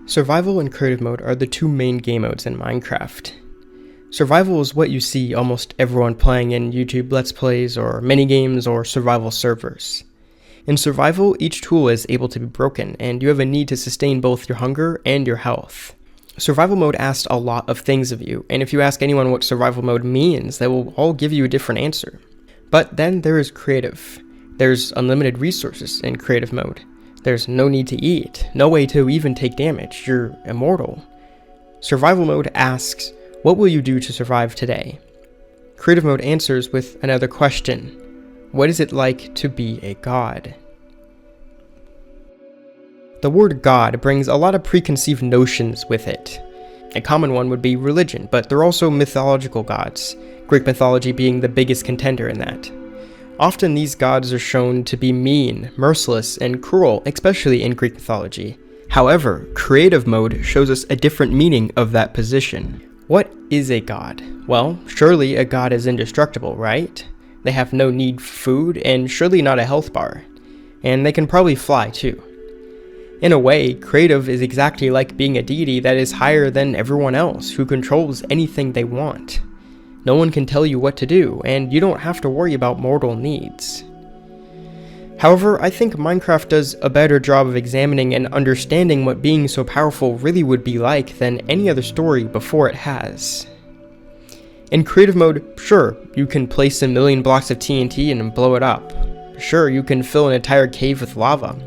Survival and creative mode are the two main game modes in Minecraft. Survival is what you see almost everyone playing in YouTube Let's Plays or minigames or survival servers. In survival, each tool is able to be broken, and you have a need to sustain both your hunger and your health. Survival mode asks a lot of things of you, and if you ask anyone what survival mode means, they will all give you a different answer. But then there is creative. There's unlimited resources in creative mode. There's no need to eat, no way to even take damage, you're immortal. Survival mode asks, what will you do to survive today? Creative mode answers with another question. What is it like to be a god? The word god brings a lot of preconceived notions with it. A common one would be religion, but there are also mythological gods, Greek mythology being the biggest contender in that. Often these gods are shown to be mean, merciless, and cruel, especially in Greek mythology. However, creative mode shows us a different meaning of that position. What is a god? Well, surely a god is indestructible, right? They have no need for food, and surely not a health bar. And they can probably fly too. In a way, creative is exactly like being a deity that is higher than everyone else, who controls anything they want. No one can tell you what to do, and you don't have to worry about mortal needs. However, I think Minecraft does a better job of examining and understanding what being so powerful really would be like than any other story before it has. In creative mode, sure, you can place a million blocks of TNT and blow it up. Sure, you can fill an entire cave with lava.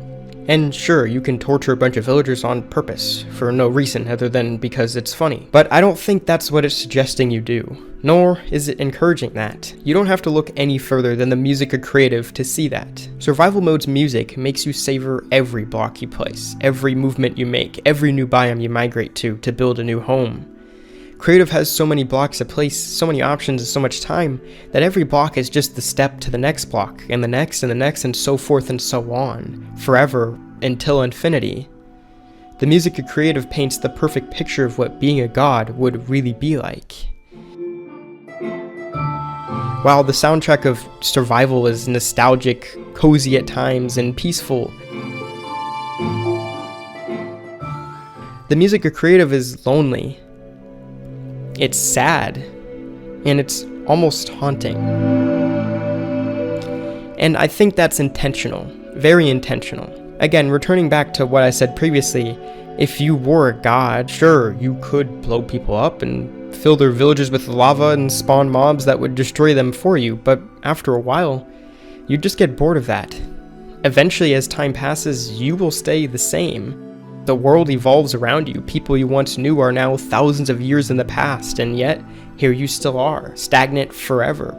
And sure, you can torture a bunch of villagers on purpose, for no reason other than because it's funny. But I don't think that's what it's suggesting you do, nor is it encouraging that. You don't have to look any further than the music of creative to see that. Survival mode's music makes you savor every block you place, every movement you make, every new biome you migrate to build a new home. Creative has so many blocks to place, so many options and so much time, that every block is just the step to the next block, and the next, and so forth and so on, forever, until infinity. The music of creative paints the perfect picture of what being a god would really be like. While the soundtrack of survival is nostalgic, cozy at times, and peaceful, the music of creative is lonely. It's sad, and it's almost haunting. And I think that's intentional, very intentional. Again, returning back to what I said previously, if you were a god, sure, you could blow people up and fill their villages with lava and spawn mobs that would destroy them for you, but after a while, you'd just get bored of that. Eventually, as time passes, you will stay the same. The world evolves around you. People you once knew are now thousands of years in the past, and yet, here you still are, stagnant forever.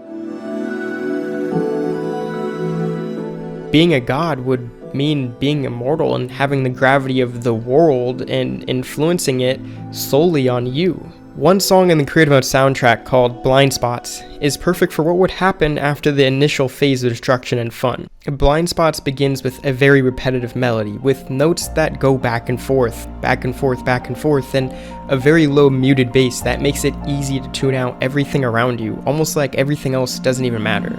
Being a god would mean being immortal and having the gravity of the world and influencing it solely on you. One song in the creative mode soundtrack called Blind Spots is perfect for what would happen after the initial phase of destruction and fun. Blind Spots begins with a very repetitive melody, with notes that go back and forth, back and forth, back and forth, and a very low muted bass that makes it easy to tune out everything around you, almost like everything else doesn't even matter.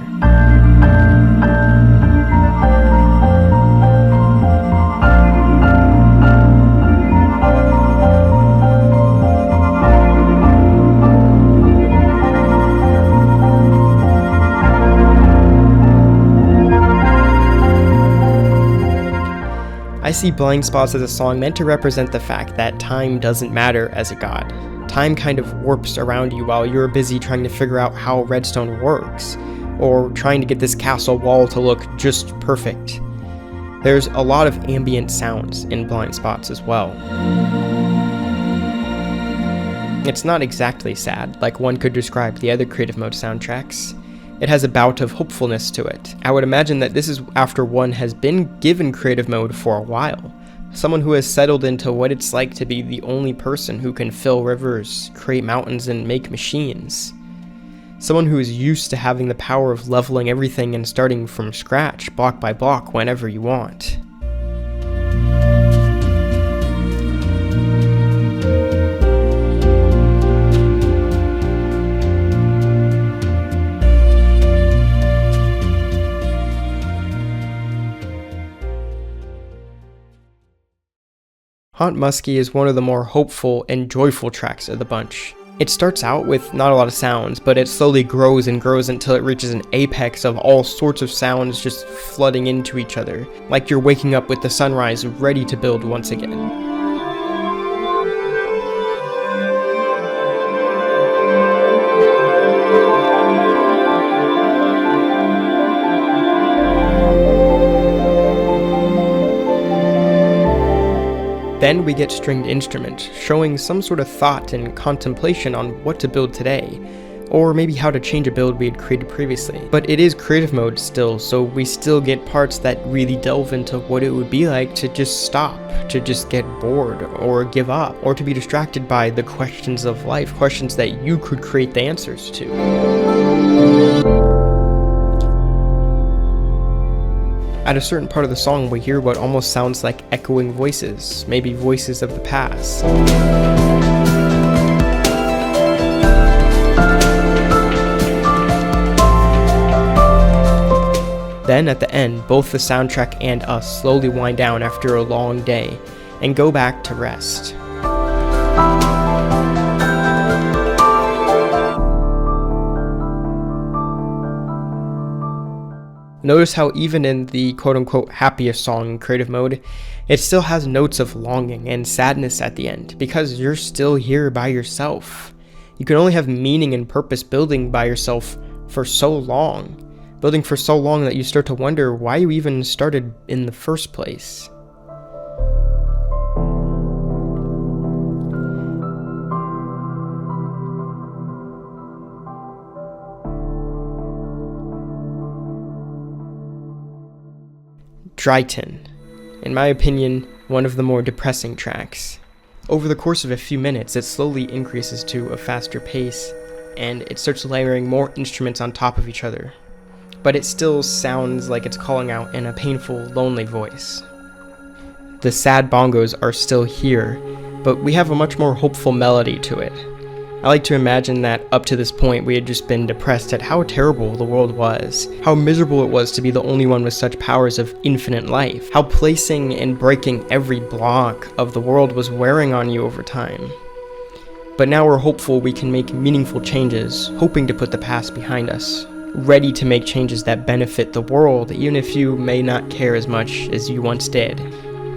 I see Blind Spots as a song meant to represent the fact that time doesn't matter as a god. Time kind of warps around you while you're busy trying to figure out how redstone works, or trying to get this castle wall to look just perfect. There's a lot of ambient sounds in Blind Spots as well. It's not exactly sad, like one could describe the other creative mode soundtracks. It has a bout of hopefulness to it. I would imagine that this is after one has been given creative mode for a while. Someone who has settled into what it's like to be the only person who can fill rivers, create mountains, and make machines. Someone who is used to having the power of leveling everything and starting from scratch, block by block, whenever you want. Hot Muskie is one of the more hopeful and joyful tracks of the bunch. It starts out with not a lot of sounds, but it slowly grows and grows until it reaches an apex of all sorts of sounds just flooding into each other, like you're waking up with the sunrise ready to build once again. Then we get stringed instruments, showing some sort of thought and contemplation on what to build today, or maybe how to change a build we had created previously. But it is creative mode still, so we still get parts that really delve into what it would be like to just stop, to just get bored, or give up, or to be distracted by the questions of life, questions that you could create the answers to. At a certain part of the song, we hear what almost sounds like echoing voices, maybe voices of the past. Then at the end, both the soundtrack and us slowly wind down after a long day and go back to rest. Notice how even in the quote-unquote happiest song in creative mode, it still has notes of longing and sadness at the end, because you're still here by yourself. You can only have meaning and purpose building by yourself for so long. Building for so long that you start to wonder why you even started in the first place. Dryton, in my opinion, one of the more depressing tracks. Over the course of a few minutes, it slowly increases to a faster pace, and it starts layering more instruments on top of each other. But it still sounds like it's calling out in a painful, lonely voice. The sad bongos are still here, but we have a much more hopeful melody to it. I like to imagine that up to this point we had just been depressed at how terrible the world was, how miserable it was to be the only one with such powers of infinite life, how placing and breaking every block of the world was wearing on you over time. But now we're hopeful we can make meaningful changes, hoping to put the past behind us, ready to make changes that benefit the world, even if you may not care as much as you once did.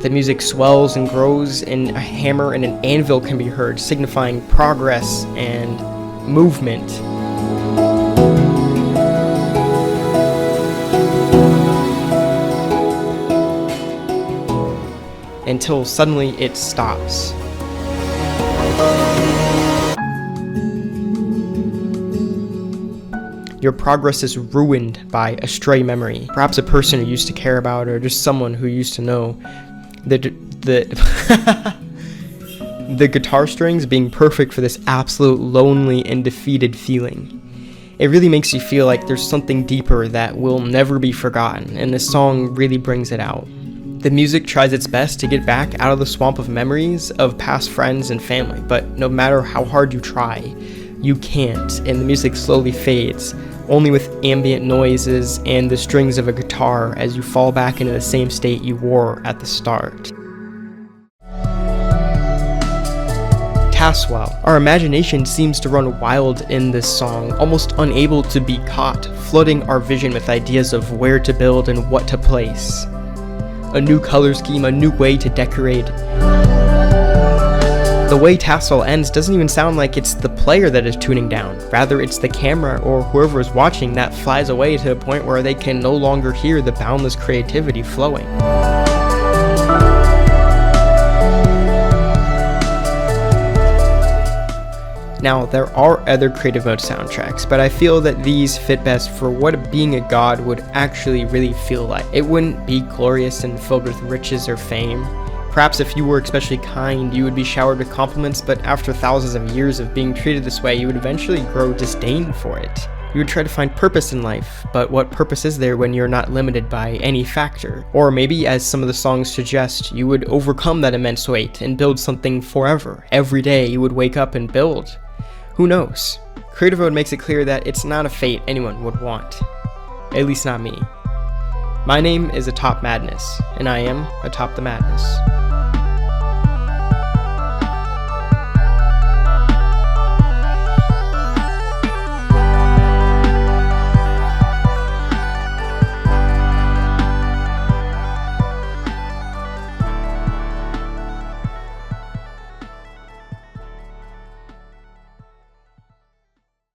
The music swells and grows, and a hammer and an anvil can be heard, signifying progress and movement. Until suddenly it stops. Your progress is ruined by a stray memory, perhaps a person you used to care about, or just someone who used to know. The guitar strings being perfect for this absolute lonely and defeated feeling. It really makes you feel like there's something deeper that will never be forgotten, and this song really brings it out. The music tries its best to get back out of the swamp of memories of past friends and family, but no matter how hard you try, you can't, and the music slowly fades, only with ambient noises and the strings of a guitar as you fall back into the same state you were at the start. Caswell. Our imagination seems to run wild in this song, almost unable to be caught, flooding our vision with ideas of where to build and what to place. A new color scheme, a new way to decorate. The way Tassel ends doesn't even sound like it's the player that is tuning down. Rather, it's the camera or whoever is watching that flies away to a point where they can no longer hear the boundless creativity flowing. Now, there are other creative mode soundtracks, but I feel that these fit best for what being a god would actually really feel like. It wouldn't be glorious and filled with riches or fame. Perhaps if you were especially kind, you would be showered with compliments, but after thousands of years of being treated this way, you would eventually grow disdain for it. You would try to find purpose in life, but what purpose is there when you're not limited by any factor? Or maybe, as some of the songs suggest, you would overcome that immense weight and build something forever. Every day you would wake up and build. Who knows? Creative mode makes it clear that it's not a fate anyone would want. At least not me. My name is Atop Madness, and I am Atop the Madness.